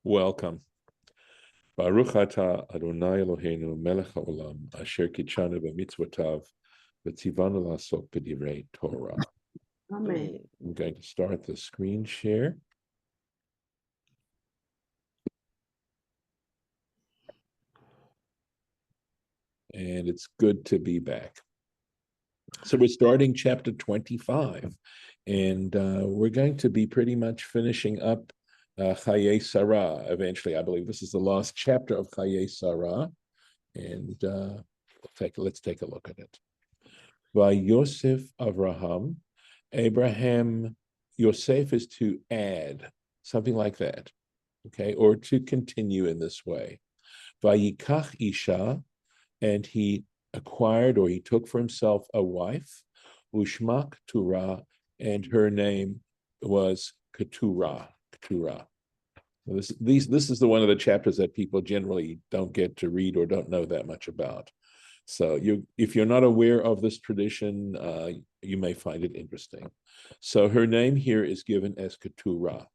Welcome. Baruch atah Adonai Eloheinu melech haolam asher kitshanu b'mitzvotav v'tzivanu la'asok b'divrei Torah. Amen. I'm going to start the screen share. And it's good to be back. So we're starting chapter 25, and we're going to be pretty much finishing up Chayyei Sarah eventually. I believe this is the last chapter of Chayyei Sarah, and let's take a look at it. Yosef Avraham, Abraham, Yosef is to add, something like that, okay, or to continue in this way. Vayikach Isha, and he acquired or he took for himself a wife, Ushma Keturah, and her name was Keturah. This is the one of the chapters that people generally don't get to read or don't know that much about. So if you're not aware of this tradition, you may find it interesting. So her name here is given as Keturah.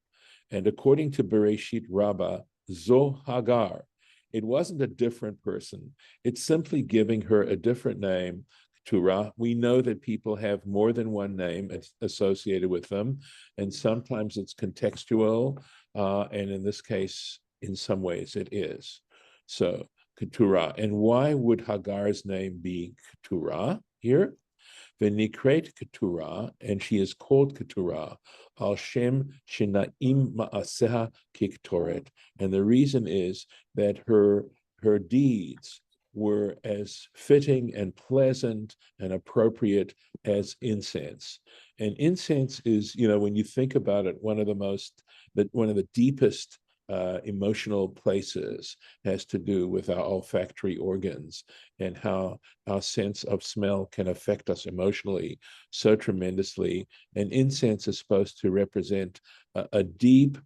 And according to Bereshit Rabbah, Zo Hagar, it wasn't a different person. It's simply giving her a different name, Keturah. We know that people have more than one name associated with them, and sometimes it's contextual, and in this case, in some ways it is. So Keturah. And why would Hagar's name be Keturah here? V'nikret Keturah, and she is called Keturah, al shem shenaim ma'aseha kiktoret. And the reason is that her deeds were as fitting and pleasant and appropriate as incense. And incense is, when you think about it, one of the deepest emotional places has to do with our olfactory organs and how our sense of smell can affect us emotionally so tremendously. And incense is supposed to represent a deep,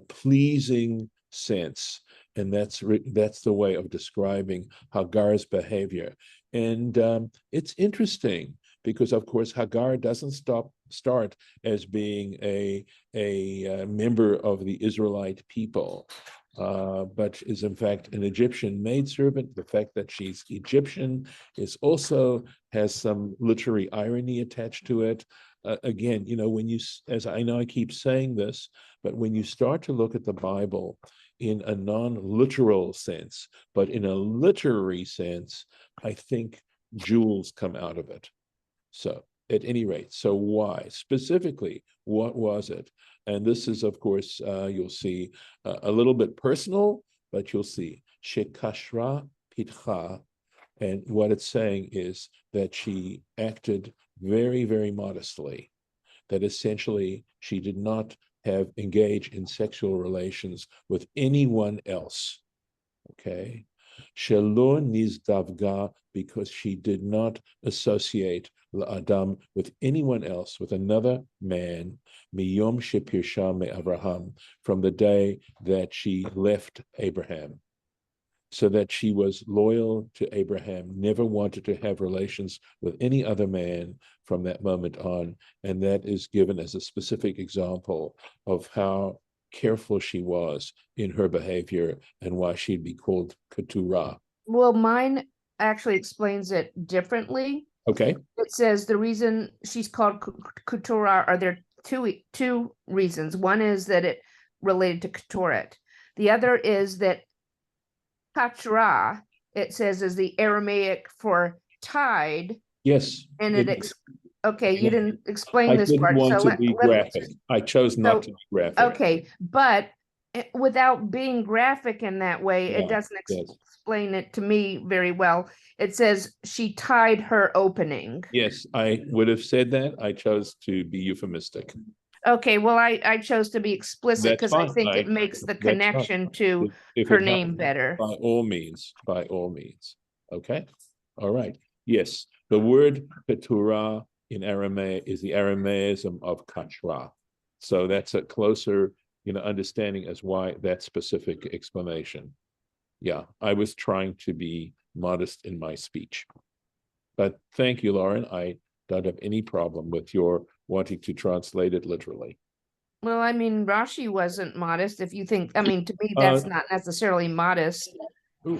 pleasing sense. And that's the way of describing Hagar's behavior. And it's interesting because, of course, Hagar doesn't start as being a member of the Israelite people, but is in fact an Egyptian maidservant. The fact that she's Egyptian has some literary irony attached to it. Again, as I know I keep saying this, but when you start to look at the Bible in a non-literal sense, but in a literary sense, I think jewels come out of it. So at any rate, so why? Specifically, what was it? And this is, of course, you'll see a little bit personal, but you'll see Shekashra Pitcha. And what it's saying is that she acted very, very modestly, that essentially she did not have engaged in sexual relations with anyone else, okay? Shelo nizdavga, because she did not associate Adam with anyone else, with another man, miyom shepirsha me Abraham, from the day that she left Abraham, so that she was loyal to Abraham, never wanted to have relations with any other man from that moment on. And that is given as a specific example of how careful she was in her behavior and why she'd be called Keturah. Well, mine actually explains it differently. Okay. It says the reason she's called Keturah are there two reasons. One is that it related to Ketoret. The other is that Katra, it says, is the Aramaic for tide. Yes. And you didn't explain this part. I didn't want to be graphic. I chose not to be graphic. Okay, but without being graphic in that way, it doesn't explain it to me very well. It says she tied her opening. Yes, I would have said that. I chose to be euphemistic. Okay, well, I chose to be explicit because I think it makes the connection to her name better. By all means. Okay, all right. Yes, the word Keturah in Aramaic is the Aramaism of Katra. So that's a closer, understanding as why that specific explanation. Yeah, I was trying to be modest in my speech. But thank you, Lauren. I don't have any problem with your wanting to translate it literally. Well, I mean, Rashi wasn't modest. If you think, I mean, to me, Uh, that's not necessarily modest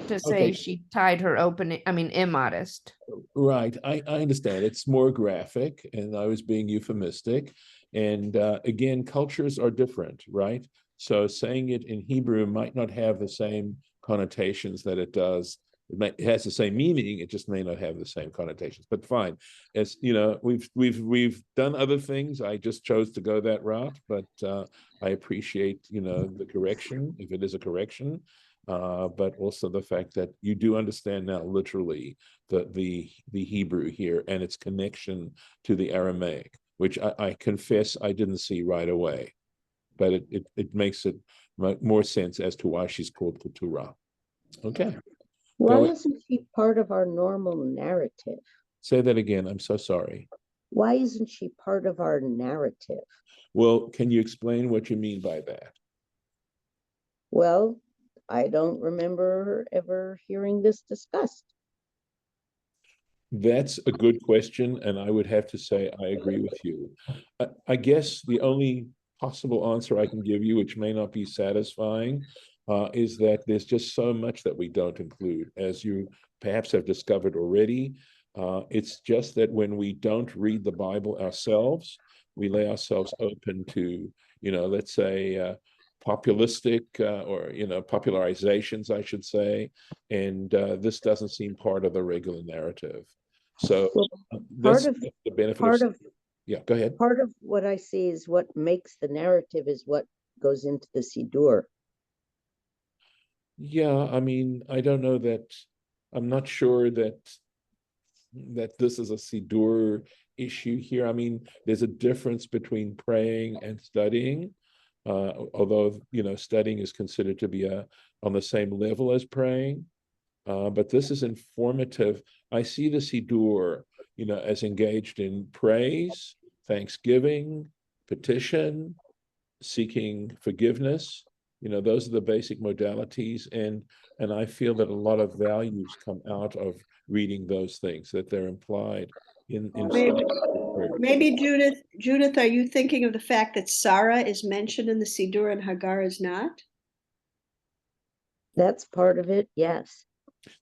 to say okay, she tied her opening. I mean, immodest. right. I understand. It's more graphic, and I was being euphemistic. And again, cultures are different, right? So saying it in Hebrew might not have the same connotations that it does. It has the same meaning. It just may not have the same connotations. But fine, as you know, we've done other things. I just chose to go that route, but I appreciate the correction if it is a correction, but also the fact that you do understand now literally the Hebrew here and its connection to the Aramaic, which I confess I didn't see right away, but it makes it more sense as to why she's called Keturah. Okay, Why go isn't she part of our normal narrative? say that again. I'm so sorry. Why isn't she part of our narrative? Well, can you explain what you mean by that? Well, I don't remember ever hearing this discussed. That's a good question, and I would have to say I agree with you. I guess the only possible answer I can give you, which may not be satisfying, is that there's just so much that we don't include, as you perhaps have discovered already. It's just that when we don't read the Bible ourselves, we lay ourselves open to, let's say, populistic or popularizations, I should say, and this doesn't seem part of the regular narrative. So Well, that's part of the benefit part of, of yeah, go ahead. part of what I see is what makes the narrative is what goes into the Siddur. Yeah, I mean, I don't know that, I'm not sure that this is a Siddur issue here. I mean, there's a difference between praying and studying, although, studying is considered to be on the same level as praying. But this is informative. I see the Siddur, as engaged in praise, thanksgiving, petition, seeking forgiveness. Those are the basic modalities, and I feel that a lot of values come out of reading those things, that they're implied in Maybe, prayer. maybe Judith, are you thinking of the fact that Sarah is mentioned in the Siddur and Hagar is not? That's part of it, yes.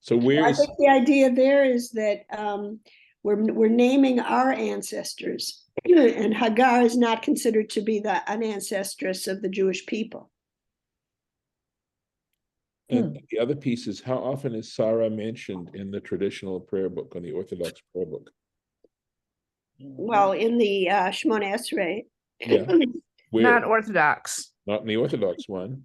So where I is think the idea there is that we're naming our ancestors, and Hagar is not considered to be an ancestress of the Jewish people. and the other piece is, how often is Sarah mentioned in the traditional prayer book, on the Orthodox prayer book? Well, in the Shemona Esrei, Yeah, where? Not orthodox. Not in the Orthodox one.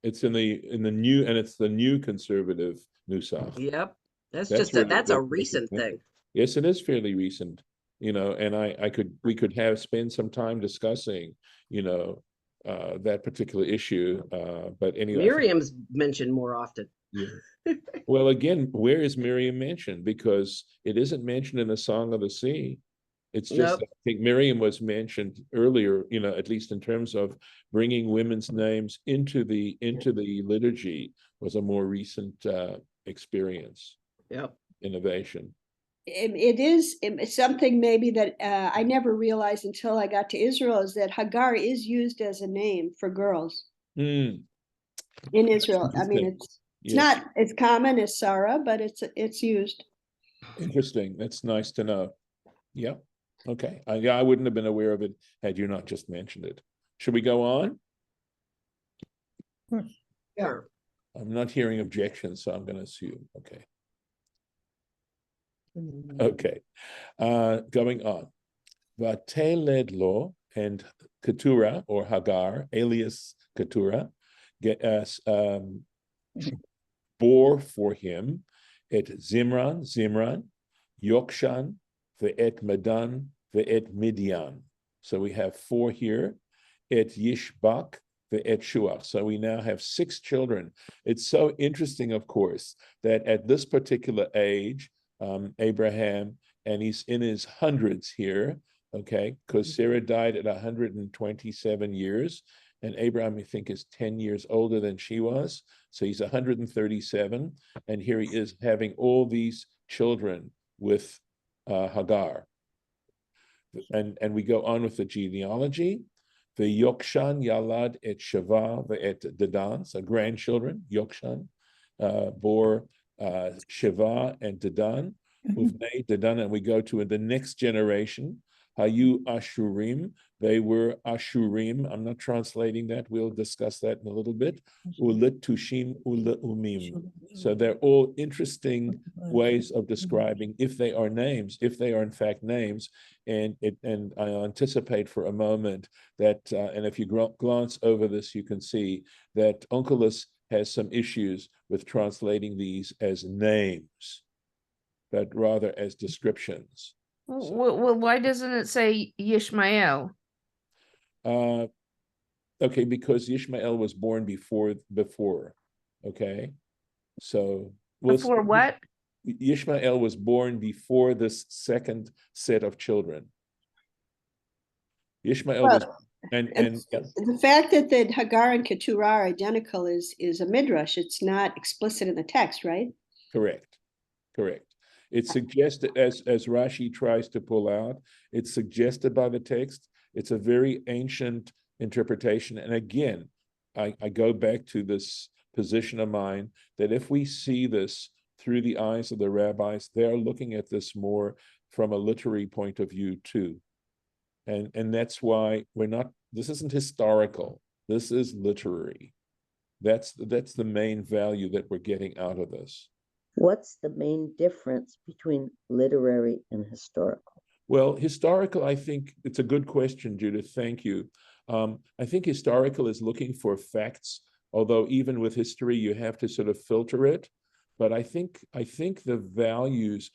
It's in the new, and it's the new conservative Nusach. Yep. That's That's just a, really that's a good. recent thing. Yes, it is fairly recent, and we could spend some time discussing, that particular issue. But anyway, Miriam's mentioned more often. yeah. Well, again, where is Miriam mentioned? Because it isn't mentioned in the Song of the Sea. It's just, Nope. I think Miriam was mentioned earlier, at least in terms of bringing women's names into the liturgy, was a more recent experience, Yep. innovation. it's something maybe that I never realized until I got to Israel, is that Hagar is used as a name for girls in Israel. I mean, it's Yes. not as common as Sarah, but it's used. Interesting. That's nice to know. Yeah. Okay. I wouldn't have been aware of it had you not just mentioned it. Should we go on? Sure. I'm not hearing objections, so I'm going to assume. Okay. Okay. Going on. Vateled lo, and Keturah, or Hagar, alias Keturah, bore for him et Zimran, Yokshan, ve'et Medan, ve'et Midian. So we have 4 here, et Yishbak, ve'et Shuach. So we now have 6 children. It's so interesting, of course, that at this particular age, Abraham, and he's in his hundreds here, okay, because Sarah died at 127 years, and Abraham, I think, is 10 years older than she was. So he's 137, and here he is having all these children with Hagar. And we go on with the genealogy. Yokshan yalad et Sheva et Dedan, so grandchildren. Yokshan bore Sheva and Dedan, Uvnei Dedan, and we go to the next generation. Hayu Ashurim, they were Ashurim. I'm not translating that. We'll discuss that in a little bit. Ulit Tushim Ula Umim. So they're all interesting ways of describing if they are names, if they are in fact names. And I anticipate for a moment that, and if you glance over this, you can see that Onkelos has some issues with translating these as names, but rather as descriptions. Well, why doesn't it say Yishmael? Okay, because Ishmael was born before. Okay, so Before what? Ishmael was born before this second set of children. Ishmael was, and the fact that Hagar and Keturah are identical is a midrash. It's not explicit in the text, right? Correct. It's suggested, as Rashi tries to pull out, it's suggested by the text. It's a very ancient interpretation. And again, I go back to this position of mine that if we see this through the eyes of the rabbis, they're looking at this more from a literary point of view too. And that's why this isn't historical. This is literary. That's the main value that we're getting out of this. What's the main difference between literary and historical? Well, historical, I think it's a good question, Judith. Thank you. I think historical is looking for facts, although even with history, you have to sort of filter it. But I think the values,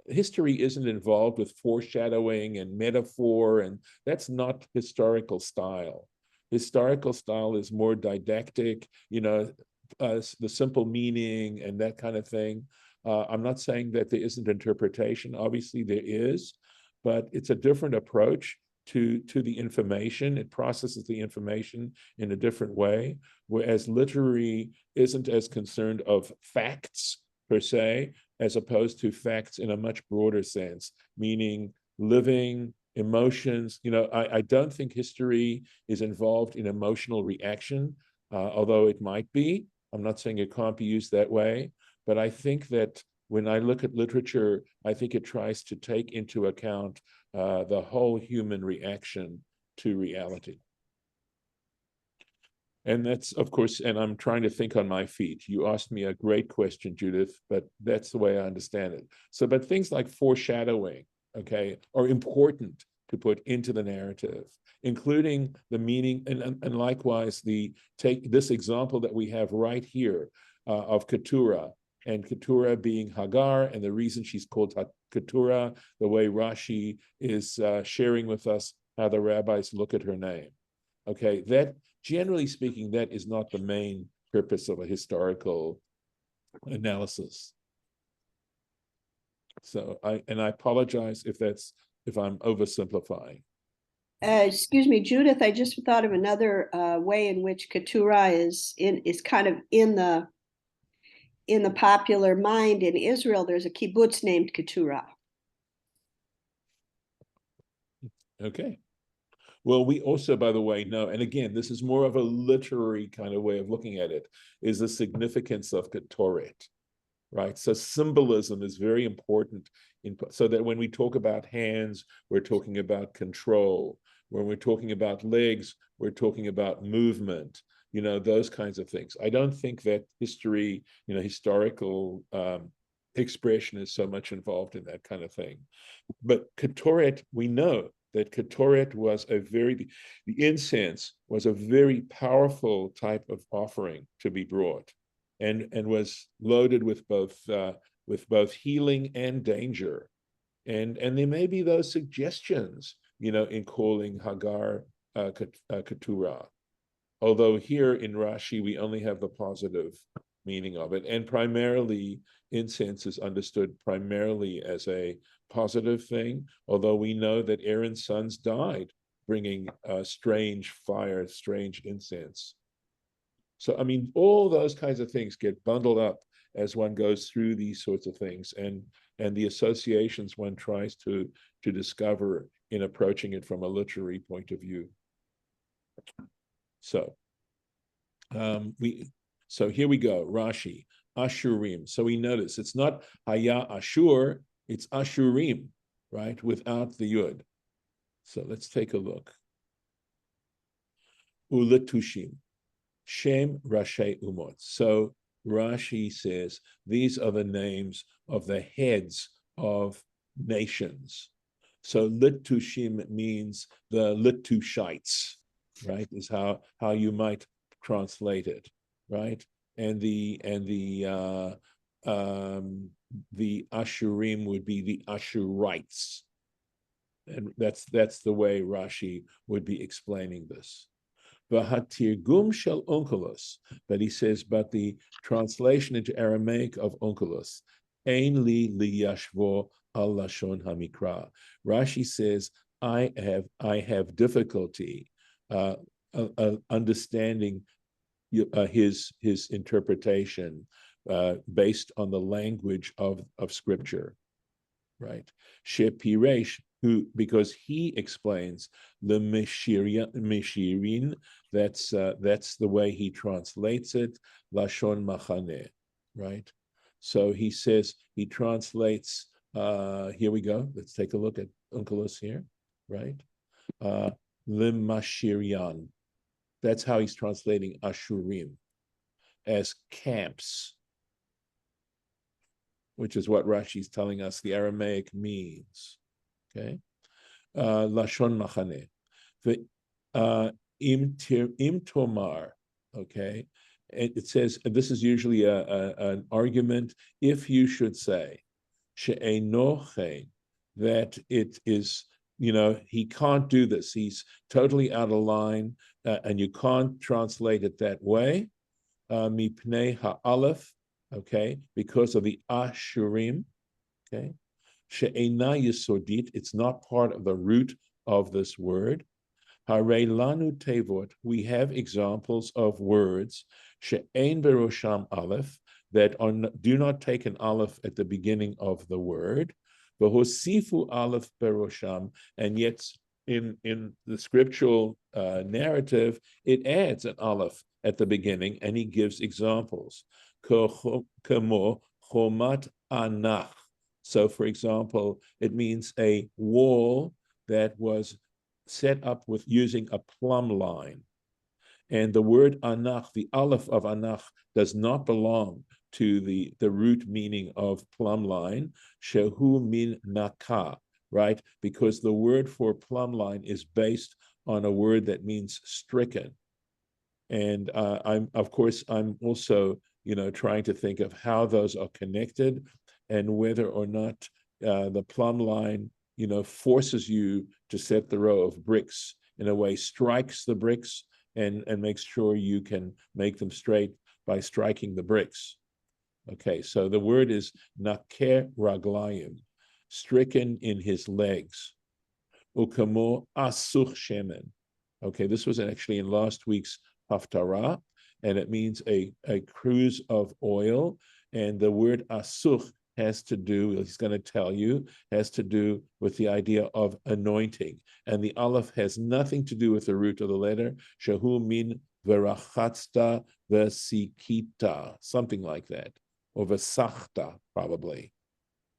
history isn't involved with foreshadowing and metaphor, and that's not historical style. Historical style is more didactic, the simple meaning and that kind of thing. I'm not saying that there isn't interpretation. Obviously there is, but it's a different approach to the information. It processes the information in a different way, whereas literary isn't as concerned of facts per se, as opposed to facts in a much broader sense, meaning living emotions. I don't think history is involved in emotional reaction, although it might be. I'm not saying it can't be used that way, but I think that when I look at literature, I think it tries to take into account the whole human reaction to reality. And that's, of course, and I'm trying to think on my feet. You asked me a great question, Judith, but that's the way I understand it. So, but things like foreshadowing, okay, are important to put into the narrative, including the meaning, and likewise, take this example that we have right here of Keturah, and Keturah being Hagar, and the reason she's called Keturah, the way Rashi is sharing with us how the rabbis look at her name. Okay, that, generally speaking, that is not the main purpose of a historical analysis. So I apologize if I'm oversimplifying. Excuse me, Judith, I just thought of another way in which Keturah is kind of in the popular mind in Israel. There's a kibbutz named Keturah. Okay. Well, we also, by the way, know, and again, this is more of a literary kind of way of looking at it, is the significance of Ketoret, right? So symbolism is very important, so that when we talk about hands, we're talking about control. When we're talking about legs, we're talking about movement, those kinds of things. I don't think that history, historical expression is so much involved in that kind of thing. But Ketoret, we know that Ketoret was the incense was a very powerful type of offering to be brought, and was loaded with both healing and danger, and there may be those suggestions, in calling Hagar Keturah, although here in Rashi we only have the positive meaning of it, and primarily incense is understood primarily as a positive thing, although we know that Aaron's sons died bringing strange fire, strange incense. So, I mean, all those kinds of things get bundled up as one goes through these sorts of things, and the associations one tries to discover in approaching it from a literary point of view. So so here we go, Rashi, Ashurim. So we notice it's not Haya Ashur, it's Ashurim, right? Without the Yud. So let's take a look. Uletushim, Shem Rashi Umot. So Rashi says these are the names of the heads of nations. So Litushim means the Litushites, right? Is how you might translate it, right? And the Ashurim would be the Ashurites, and that's the way Rashi would be explaining this. V'hatirgum shel Onkelos, but he says, but the translation into Aramaic of Onkelos, ein li liyashvo al lashon hamikra. Rashi says, I have difficulty understanding his interpretation based on the language of Scripture, right? Shepiresh, because he explains the Meshirin, that's the way he translates it, Lashon Machane, right? So he says, he translates, here we go, let's take a look at Onkelos here, right? Limashirian, that's how he's translating Ashurim, as camps, which is what Rashi's telling us the Aramaic means. Okay, Lashon Machane, im tomar. Okay, it says this is usually an argument. If you should say she'enochein, that it is, he can't do this. He's totally out of line, and you can't translate it that way. Mipnei ha'alef, okay, because of the Ashurim, okay. She'ena yisodit, it's not part of the root of this word. Harei lanu tevot, we have examples of words, she'ein berosham aleph, that do not take an aleph at the beginning of the word. V'hosifu aleph berosham, and yet in the scriptural narrative, it adds an aleph at the beginning, and he gives examples. Kemo chomat anach. So, for example, it means a wall that was set up with using a plumb line. And the word anach, the aleph of anach, does not belong to the root meaning of plumb line, shehu min naka, right? Because the word for plumb line is based on a word that means stricken. And I'm also, trying to think of how those are connected, and whether or not the plumb line, forces you to set the row of bricks, in a way strikes the bricks and makes sure you can make them straight by striking the bricks. Okay, so the word is naker raglayim, stricken in his legs. Ukamo asuch shemen. Okay, this was actually in last week's haftarah, and it means a cruse of oil. And the word asuch has to do, he's going to tell you, has to do with the idea of anointing. And the aleph has nothing to do with the root of the letter, shehu min verachatzta vesikita, something like that, or vesachta, probably,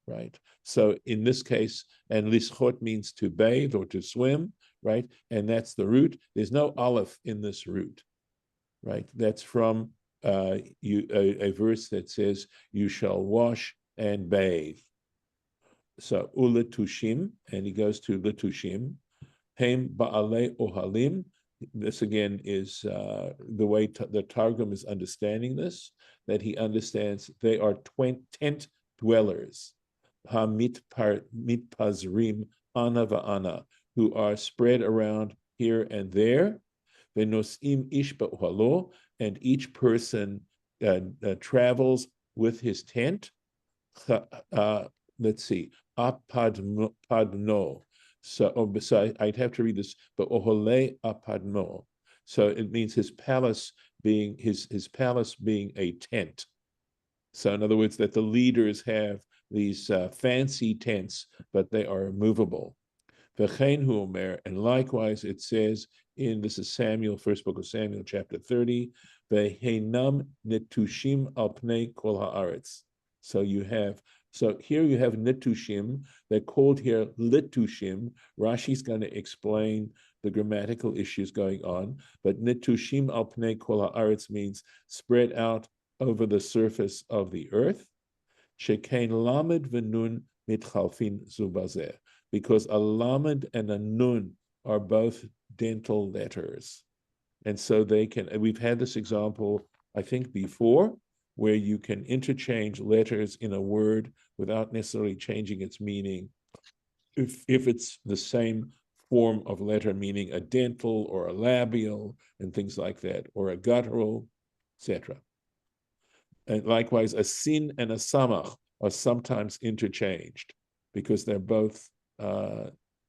right? So in this case, and lischot means to bathe or to swim, right? And that's the root. There's no aleph in this root, right? That's from a verse that says, you shall wash and bathe. So uletushim, and he goes to letushim, hem ba'alei ohalim. This again is the way the Targum is understanding this, that he understands they are tent dwellers, ha mitpazrim ana va'ana, who are spread around here and there, v'nosim ish ba'uhalo, and each person travels with his tent. Let's see, apadno. So I'd have to read this, but ohole apadno. So it means his palace being his palace being a tent. So in other words, that the leaders have these fancy tents, but they are movable. V'chein hu omer, and likewise it says this is Samuel, first book of Samuel, chapter 30. Vehenam netushim al pnei kol haaretz. So here you have netushim. They're called here litushim. Rashi's going to explain the grammatical issues going on. But netushim al pnei kol haaretz means spread out over the surface of the earth. Shekain lamed v'nun mitchalfin zubazeh. Because a lamed and a nun are both dental letters. And so we've had this example, I think, before, where you can interchange letters in a word without necessarily changing its meaning. If it's the same form of letter, meaning a dental or a labial and things like that, or a guttural, etc. And likewise, a sin and a samach are sometimes interchanged because they're both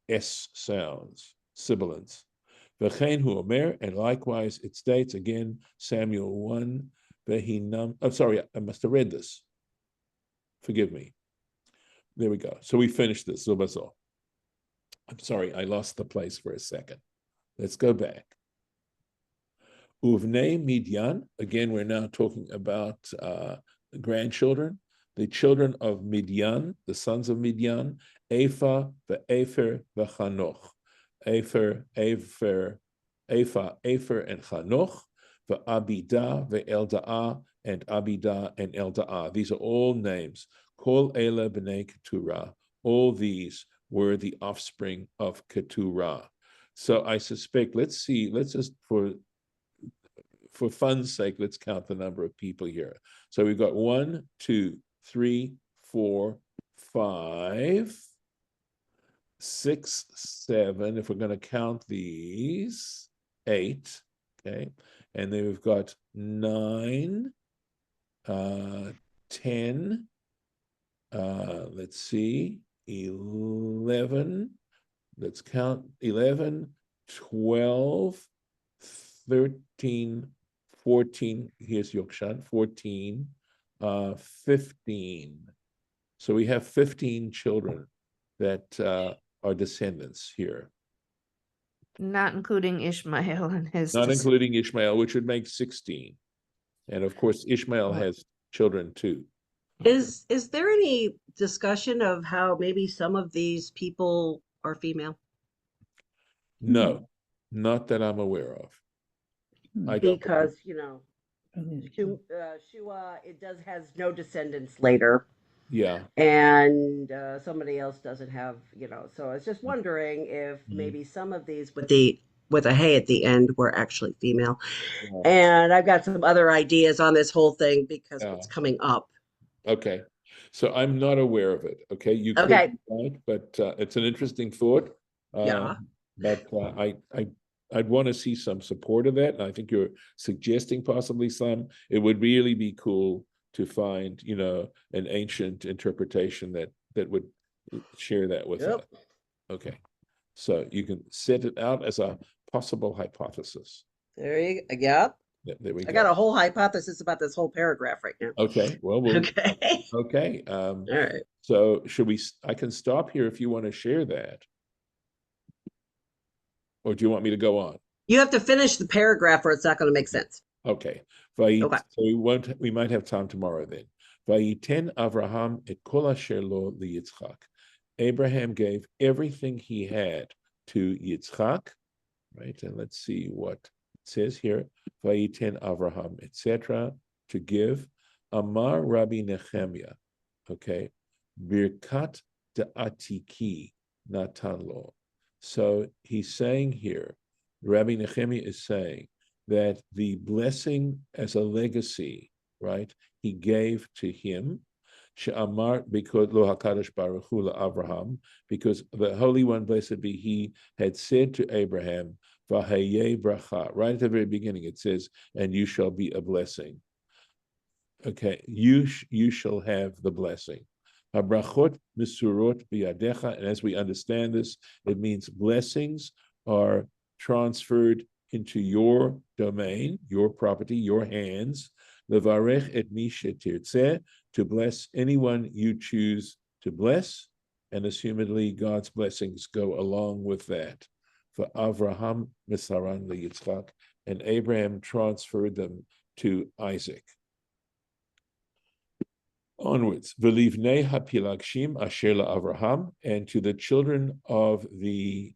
S sounds, sibilants. V'chein hu omer, and likewise it states again, Samuel 1, vehinam, oh, sorry, I must have read this. Forgive me. There we go. So we finished this, zubazo. I'm sorry, I lost the place for a second. Let's go back. Uvnei Midyan, again, we're now talking about grandchildren. The children of Midyan, the sons of Midyan, Ephah, Ve'efer, Ve'chanoch. Ephah, and Chanoch, Ve'abidah, Ve'elda'ah, and Abidah and Elda'ah. These are all names. Kol Ela B'nei Keturah. All these were the offspring of Keturah. So I suspect, let's just, for fun's sake, let's count the number of people here. So we've got 1, 2, 3, 4, 5, 6, 7. If we're going to count these, 8. Okay, and then we've got 9, 10. Let's see, 11. Let's count 11, 12, 13, 14. Here's Yokshan, 14, 15. So we have 15 children that are descendants here. Not including Ishmael and his. Not including Ishmael, which would make 16. And of course, Ishmael has children too. Is there any discussion of how maybe some of these people are female? No, not that I'm aware of. I don't Because, Shua, it has no descendants later. Yeah. And somebody else doesn't have, so I was just wondering if maybe some of these with a hey at the end were actually female. Yeah. And I've got some other ideas on this whole thing because it's coming up. Okay. So I'm not aware of it. Okay. You could Okay. be right, but it's an interesting thought. Yeah. But I'd want to see some support of that. And I think you're suggesting possibly some. It would really be cool to find, an ancient interpretation that would share that with us. Okay. So you can set it out as a possible hypothesis. There you go. Yep. There we go. I got a whole hypothesis about this whole paragraph right now. Okay. Well, Okay. Okay. All right. So I can stop here if you want to share that. Or do you want me to go on? You have to finish the paragraph or it's not going to make sense. Okay. Okay. So we might have time tomorrow then. Vayiten Avraham et kol asher lo liYitzchak. Abraham gave everything he had to Yitzchak, right? And let's see what it says here. Vayiten Avraham, etc. To give. Amar Rabbi Nehemiah. Okay. Birkat da'atiki natan lo. So he's saying here, Rabbi Nehemiah is saying that the blessing as a legacy, right, he gave to him, she'amar because lo hakadosh baruch hu Abraham, because the Holy One, blessed be He, had said to Abraham, v'hayei bracha. Right at the very beginning, it says, "And you shall be a blessing." Okay, you shall have the blessing. Habrachot misurot biyadecha, and as we understand this, it means blessings are transferred into your domain, your property, your hands. Levarech et mi shetirtzeh, to bless anyone you choose to bless, and assumedly God's blessings go along with that. for Avraham misaran leYitzchak, and Abraham transferred them to Isaac. Onwards, V'livnei hapilagshim asher Avraham, and to the children of the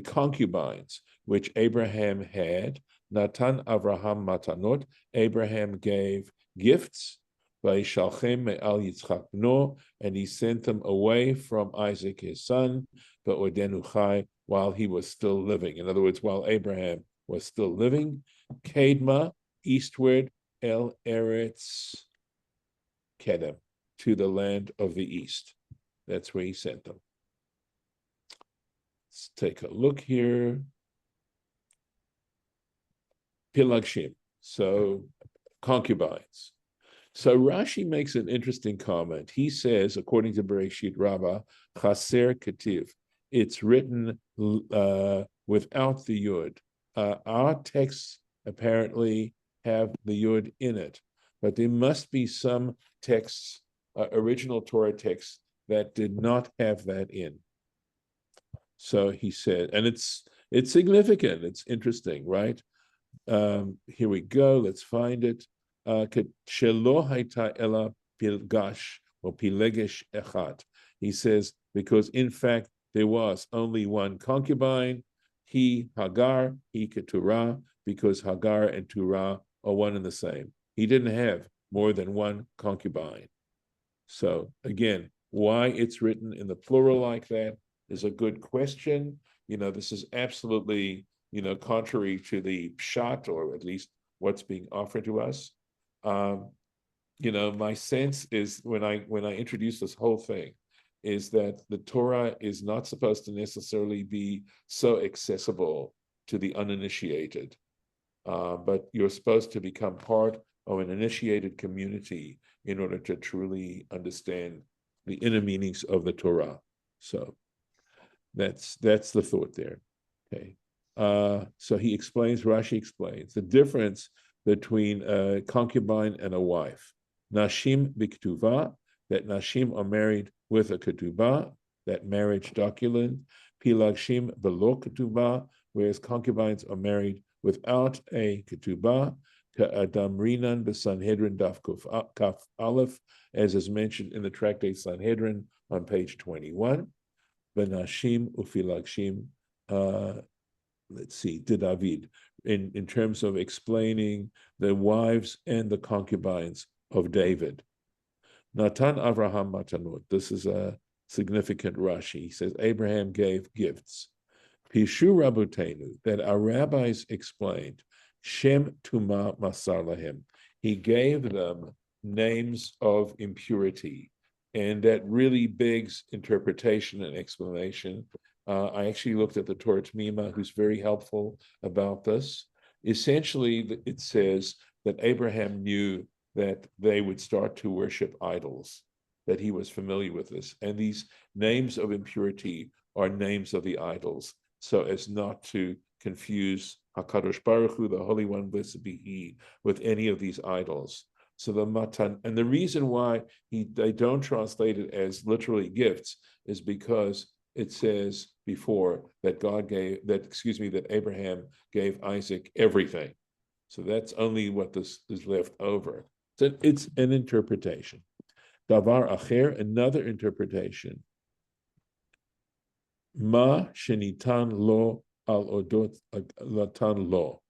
concubines which Abraham had, Natan Avraham matanot, Abraham gave gifts, Vayishalchem me'al Yitzchak bno, and he sent them away from Isaac his son, V'odenu chai, while he was still living. In other words, while Abraham was still living, Kedma, eastward, El Eretz Kedem, to the land of the east. That's where he sent them. Let's take a look here. Pilagshim, so concubines. So Rashi makes an interesting comment. He says, according to Bereshit Rabbah, Chaser Ketiv, it's written without the Yud. Our texts apparently have the Yud in it, but there must be some texts, original Torah texts, that did not have that in. So he said, and it's significant, it's interesting, right? Here we go, let's find it. Shelo haita ela pilgash or pilegesh echad. He says, because in fact there was only one concubine, he Hagar, he Keturah, because Hagar and Turah are one and the same. He didn't have more than one concubine. So again, why it's written in the plural like that is a good question. This is absolutely, contrary to the pshat, or at least what's being offered to us. My sense is when I introduce this whole thing is that the Torah is not supposed to necessarily be so accessible to the uninitiated, but you're supposed to become part of an initiated community in order to truly understand the inner meanings of the Torah. So that's the thought there. Okay. So Rashi explains the difference between a concubine and a wife. Nashim b'ktuva, that nashim are married with a ketubah, that marriage document. Pilagshim below ketubah, whereas concubines are married without a ketubah. Ka'adam rinan b'Sanhedrin daf kaf aleph, as is mentioned in the tractate Sanhedrin on page 21. Benashim ufilagshim, let's see, to David, in terms of explaining the wives and the concubines of David. Natan Avraham matanot. This is a significant Rashi. He says Abraham gave gifts. Pishu Rabutenu, that our rabbis explained, Shem Tuma Masar Lahem. He gave them names of impurity, and that really begs interpretation and explanation. I actually looked at the Torah T'mima, who's very helpful about this. Essentially, it says that Abraham knew that they would start to worship idols, that he was familiar with this. And these names of impurity are names of the idols, so as not to confuse HaKadosh Baruch Hu, the Holy One, blessed be He, with any of these idols. So the matan, and the reason why they don't translate it as literally gifts is because it says before that that Abraham gave Isaac everything. So that's only what this is left over. So it's an interpretation. Davar acher, another interpretation. Ma shenitan lo al odot latan lo.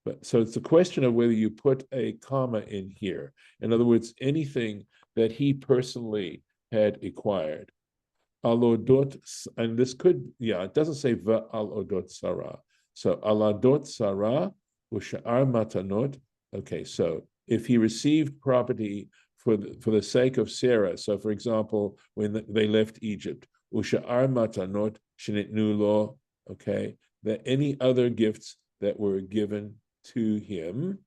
But so it's a question of whether you put a comma in here. In other words, anything that he personally had acquired. Alodot, and this could, it doesn't say va al odot sarah. So aladot sarah usha'ar matanot. Okay, so if he received property for the sake of Sarah, so for example, when they left Egypt, usha'ar matanot shenitnu lo, okay, that any other gifts that were given to him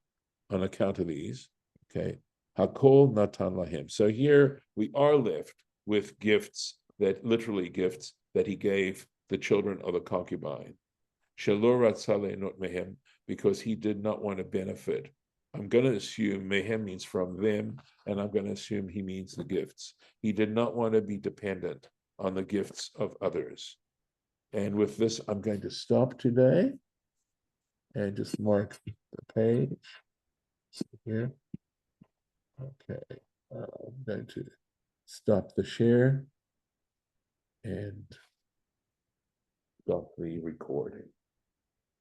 on account of these, okay, hakol natan lahem. So here we are left with gifts gifts that he gave the children of the concubine. Shelo ratzah le'enot mehem, because he did not want to benefit. I'm going to assume mehem means from them, and I'm going to assume he means the gifts. He did not want to be dependent on the gifts of others. And with this, I'm going to stop today and just mark the page here. Okay, I'm going to stop the share and stop the recording.